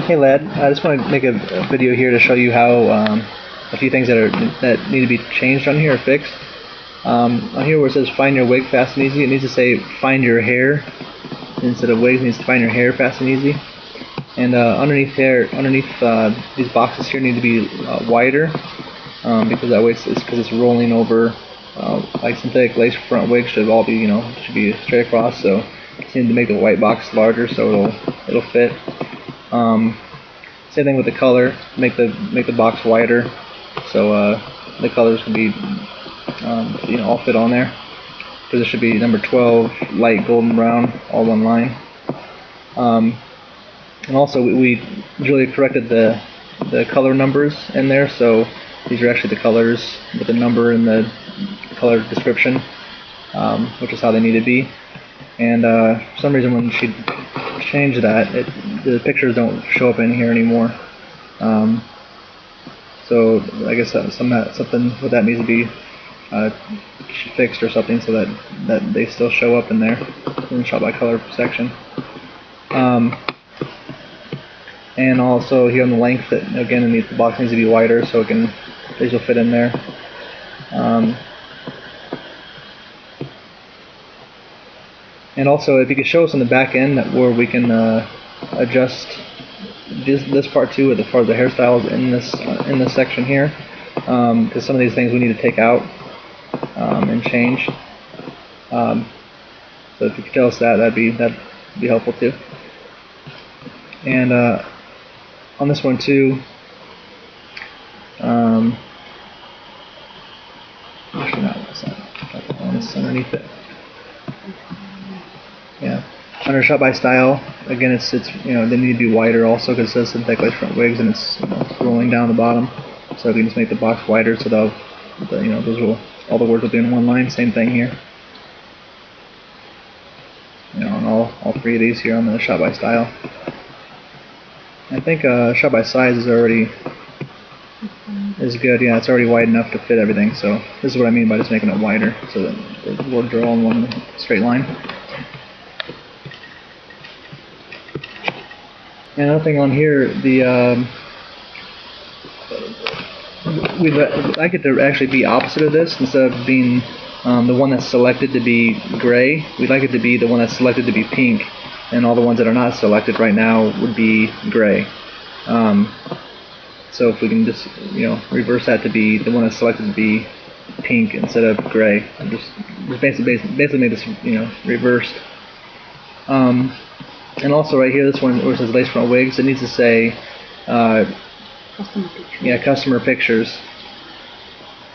Hey lad, I just want to make a video here to show you how a few things that need to be changed on here or fixed. On here where it says find your wig fast and easy, it needs to say find your hair instead of wigs. It needs to find your hair fast and easy. And underneath these boxes here need to be wider because that way it's rolling over. Like synthetic lace front wigs should all be should be straight across. So just need to make the white box larger so it'll fit. Same thing with the color. Make the box wider so the colors can be all fit on there. Because it should be number 12 light golden brown, all one line. And also we really corrected the color numbers in there, so these are actually the colors with the number in the color description, which is how they need to be. And for some reason when she changed that, the pictures don't show up in here anymore. So I guess something with that needs to be fixed or something so that they still show up in there in the shot by color section. And also here on the length, again, the box needs to be wider so these will fit in there. And also, if you could show us on the back end where we can adjust this part too, as far as the hairstyles in this section here, because some of these things we need to take out and change. So if you could tell us that'd be helpful too. And on this one too, actually not that one, it's underneath it. Yeah, under shot by style, again, it's they need to be wider also because it says synthetic lace front wigs and it's rolling down the bottom. So we can just make the box wider so all the words will be in one line. Same thing here. On all three of these here on the shot by style. I think shot by size is good. Yeah, it's already wide enough to fit everything. So this is what I mean by just making it wider so that the words are all in one straight line. And another thing on here, we'd like it to actually be opposite of this. Instead of being the one that's selected to be gray, we'd like it to be the one that's selected to be pink, and all the ones that are not selected right now would be gray. So if we can just reverse that to be the one that's selected to be pink instead of gray, and just basically make this reversed. And also right here, this one where it says lace front wigs, it needs to say customer pictures. Yeah, customer pictures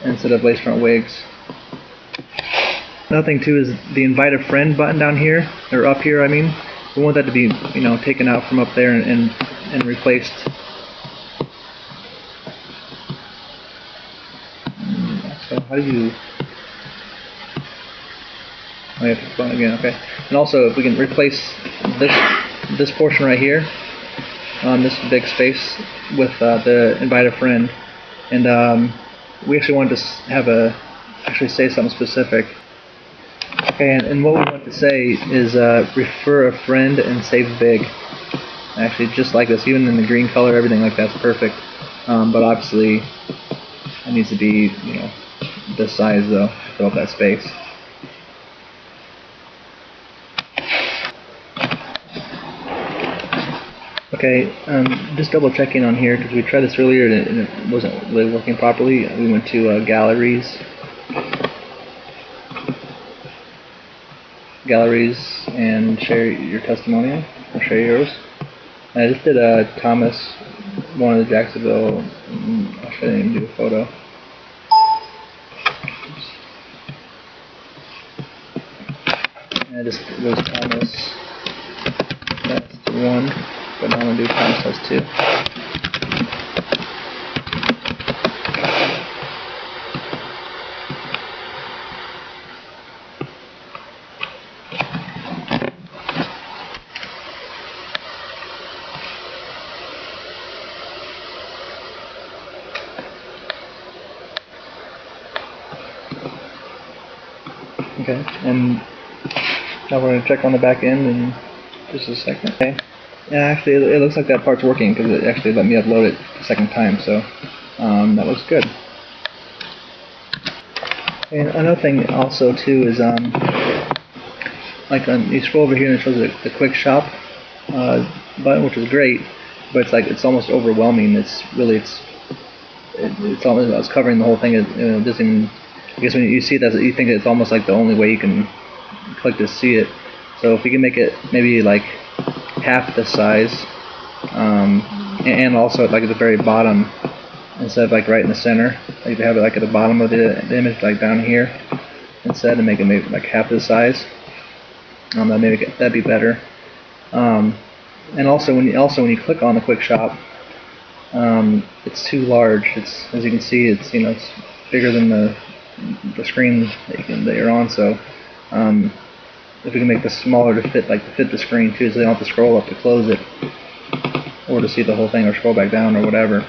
instead of lace front wigs. Another thing too is the invite a friend button down here, or up here I mean. We want that to be taken out from up there and replaced. So how do you... I have to phone again, okay. And also, if we can replace this portion right here, on this big space, with the invite a friend, and we actually wanted to actually say something specific. Okay, and what we want to say is refer a friend and save big. Actually, just like this, even in the green color, everything like that's perfect. But obviously, it needs to be this size though, to fill up that space. Okay, just double checking on here because we tried this earlier and it wasn't really working properly. We went to galleries and share your testimonial or share yours. And I just did Thomas, one of the Jacksonville. I didn't even do a photo. And I just was Thomas. That's one. But now I'm going to do Thomas has two. Okay, and now we're going to check on the back end in just a second. Okay. Yeah, actually, it looks like that part's working because it actually let me upload it the second time, so that looks good. And another thing also too is you scroll over here and it shows the quick shop button, which is great, but it's almost overwhelming. It's almost it's covering the whole thing. It doesn't even, I guess when you see that, you think it's almost like the only way you can click to see it. So if we can make it maybe like half the size, and also like at the very bottom, instead of like right in the center, like to have it like at the bottom of the image, like down here instead, and make it maybe like half the size. That'd be better. And also when you click on the quick shop, it's too large. As you can see, it's bigger than the screen that you're on. So if we can make this smaller to fit the screen too, so they don't have to scroll up to close it or to see the whole thing, or scroll back down or whatever.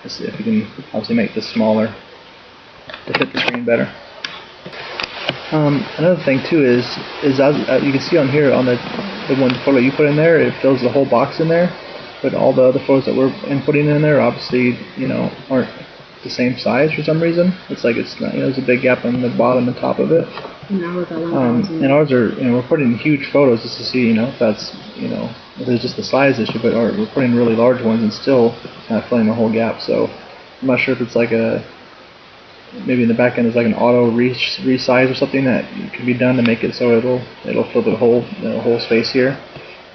If we can obviously make this smaller to fit the screen better. Another thing too is you can see on here on the one photo you put in there, it fills the whole box in there, but all the other photos that we're inputting in there obviously aren't the same size for some reason. It's like it's not, there's a big gap on the bottom and top of it. And ours are we're putting huge photos just to see if that's if it's just the size issue, but we're putting really large ones and still not filling the whole gap. So I'm not sure if it's like maybe in the back end is like an auto resize or something that can be done to make it so it'll fill the whole space here.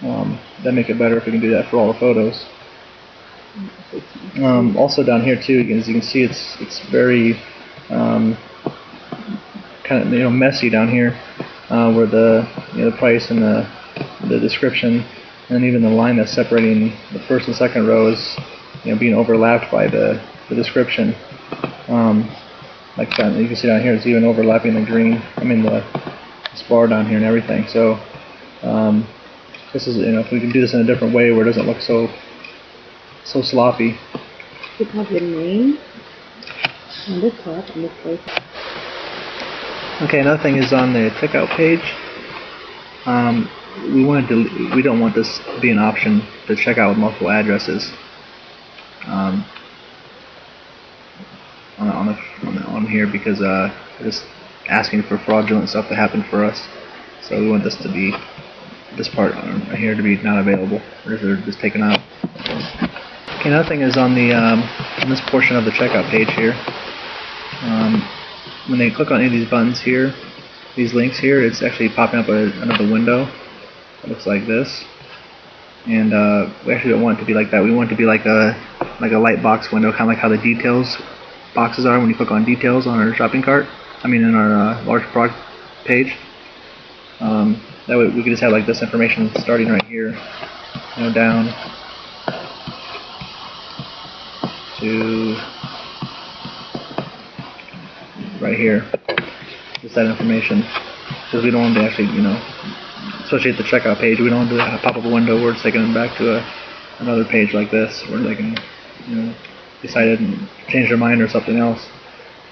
That'd make it better if we can do that for all the photos. Also down here too, as you can see, it's very kind of messy down here, where the price and the description and even the line that's separating the first and second row is being overlapped by the description. Like that, you can see down here, it's even overlapping the green. This bar down here and everything. So this is if we can do this in a different way where it doesn't look so sloppy. You have your name on the top and the place. Okay, another thing is on the checkout page. We don't want this to be an option to check out with multiple addresses. On here, because just asking for fraudulent stuff to happen for us. So we want this part here to be not available, or just taken out. Okay, another thing is on this portion of the checkout page here. When they click on any of these buttons here, these links here, it's actually popping up another window that looks like this. And we actually don't want it to be like that. We want it to be like a light box window, kind of like how the details boxes are when you click on details on our shopping cart. In our large product page. That way we could just have like this information starting right here, down to right here. Just that information, because we don't want to actually, especially at the checkout page, we don't want to pop up a window where it's taking them back to another page like this, where they can, decided and change their mind or something else.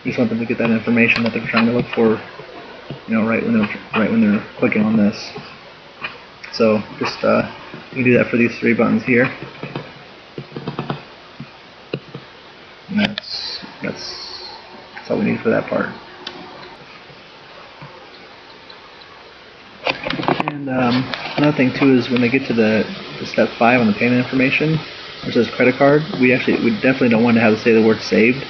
We just want them to get that information that they're trying to look for, right when they're clicking on this. So just you can do that for these 3 buttons here. And that's all we need for that part. And another thing too is when they get to the step 5 on the payment information, where it says credit card, we definitely don't want to have to say the word saved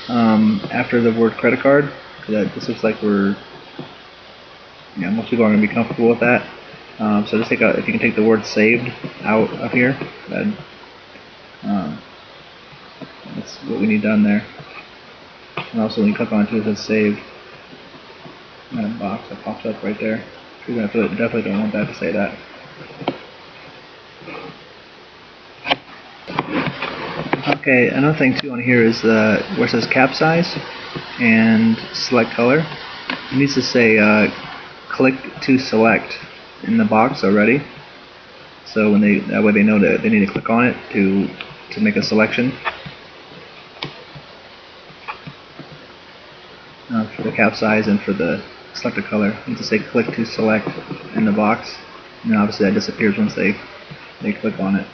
after the word credit card, because this looks like most people aren't going to be comfortable with that. So just if you can take the word saved out of here, that's what we need done there. And also when you click on it, it says saved. That box that pops up right there. We definitely don't want that to say that. Okay, another thing too on here is where it says capsize and select color. It needs to say click to select in the box already. So that way they know that they need to click on it to make a selection. For the capsize and for the select a color, you need to say click to select in the box, and then obviously that disappears once they you click on it.